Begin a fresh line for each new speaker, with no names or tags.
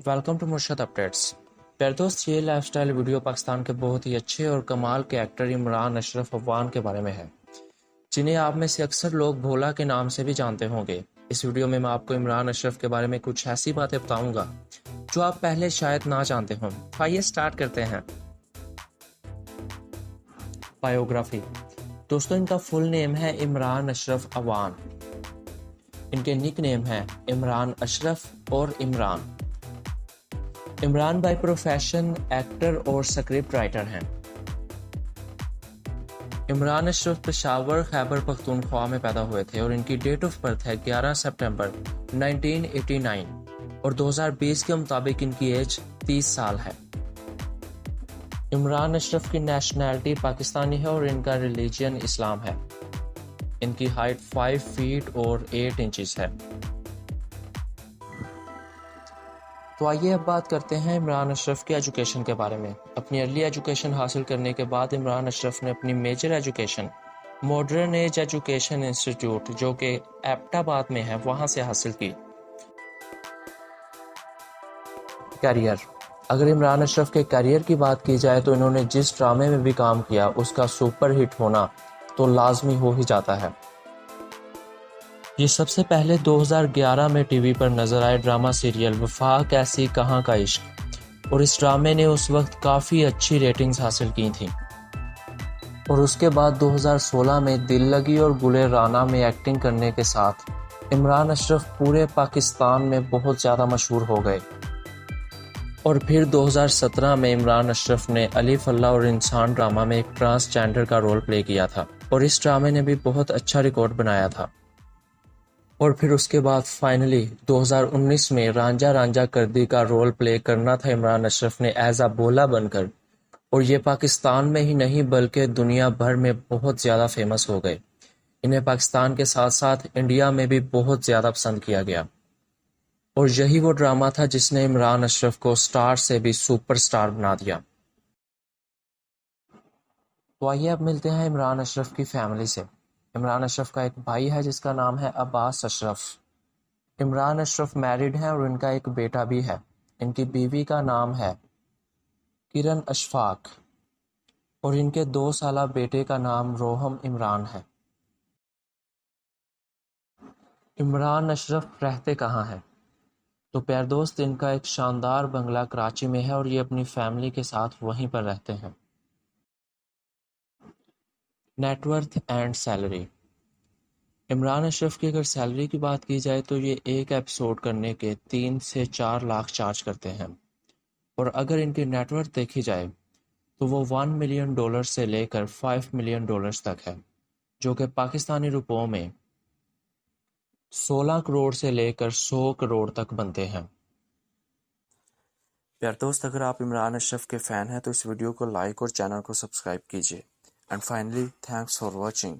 Welcome to मुर्शद updates. प्यारे दोस्त, ये लाइफ स्टाइल वीडियो पाकिस्तान के बहुत ही अच्छे और कमाल के एक्टर इमरान अशरफ अफगान के बारे में है, जिन्हें आप में से अक्सर लोग भोला के नाम से भी जानते होंगे। इस वीडियो में मैं आपको इमरान अशरफ के बारे में कुछ ऐसी बातें बताऊंगा जो आप पहले शायद ना जानते हों। आइए स्टार्ट करते हैं। बायोग्राफी। दोस्तों, इनका फुल नेम है इमरान अशरफ अवान। इनके निक नेम है इमरान अशरफ और Imran. Imran by profession actor और स्क्रिप्ट राइटर हैं। इमरान अशरफ पेशावर खैबर पख्तूनख्वा में पैदा हुए थे और इनकी डेट ऑफ बर्थ है 11 सितंबर 1989 और 2020 के मुताबिक इनकी एज 30 साल है। इमरान अशरफ की नेशनैलिटी पाकिस्तानी है और इनका रिलीजन इस्लाम है। इनकी हाइट 5 फीट और 8 इंचेस है। तो आइए अब बात करते हैं इमरान अशरफ की एजुकेशन के बारे में। अपनी अर्ली एजुकेशन हासिल करने के बाद इमरान अशरफ ने अपनी major education modern age education institute, जो कि एबटाबाद में है, वहां से हासिल की। करियर। अगर इमरान अशरफ के करियर की बात की जाए तो इन्होंने जिस ड्रामे में भी काम किया उसका सुपर हिट होना तो लाजमी हो ही जाता है। ये सबसे पहले 2011 में टीवी पर नजर आए ड्रामा सीरियल वफा कैसी कहाँ का इश्क, और इस ड्रामे ने उस वक्त काफ़ी अच्छी रेटिंग्स हासिल की थी। और उसके बाद 2016 में दिल लगी और गुले राना में एक्टिंग करने के साथ इमरान अशरफ पूरे पाकिस्तान में बहुत ज़्यादा मशहूर हो गए। और फिर 2017 में इमरान अशरफ ने अली फल्ला और इंसान ड्रामा में एक ट्रांसजेंडर का रोल प्ले किया था और इस ड्रामे ने भी बहुत अच्छा रिकॉर्ड बनाया था। और फिर उसके बाद फाइनली 2019 में रांझा रांझा करदी का रोल प्ले करना था इमरान अशरफ ने एज अ भोला बनकर, और ये पाकिस्तान में ही नहीं बल्कि दुनिया भर में बहुत ज़्यादा फेमस हो गए। इन्हें पाकिस्तान के साथ साथ इंडिया में भी बहुत ज़्यादा पसंद किया गया, और यही वो ड्रामा था जिसने इमरान अशरफ को स्टार से भी सुपरस्टार बना दिया। तो आइए अब मिलते हैं इमरान अशरफ की फैमिली से। इमरान अशरफ का एक भाई है जिसका नाम है अब्बास अशरफ। इमरान अशरफ मैरिड हैं और इनका एक बेटा भी है। इनकी बीवी का नाम है किरण अशफाक और इनके 2 साला बेटे का नाम रोहम इमरान है। इमरान अशरफ रहते कहाँ हैं? तो प्यार दोस्त, इनका एक शानदार बंगला कराची में है और ये अपनी फैमिली के साथ वहीं पर रहते हैं। Net worth and salary. Imran Ashraf की अगर सैलरी की बात की जाए तो ये एक एपिसोड करने के 3 से 4 लाख चार्ज करते हैं, और अगर इनकी नेटवर्थ देखी जाए तो वो $1 मिलियन से लेकर $5 मिलियन तक है, जो कि पाकिस्तानी रुपयों में 16 करोड़ से लेकर 100 करोड़ तक बनते हैं। प्यार दोस्त, अगर आप इमरान अशरफ के फ़ैन हैं तो इस वीडियो को लाइक और चैनल को सब्सक्राइब कीजिए। And finally, thanks for watching.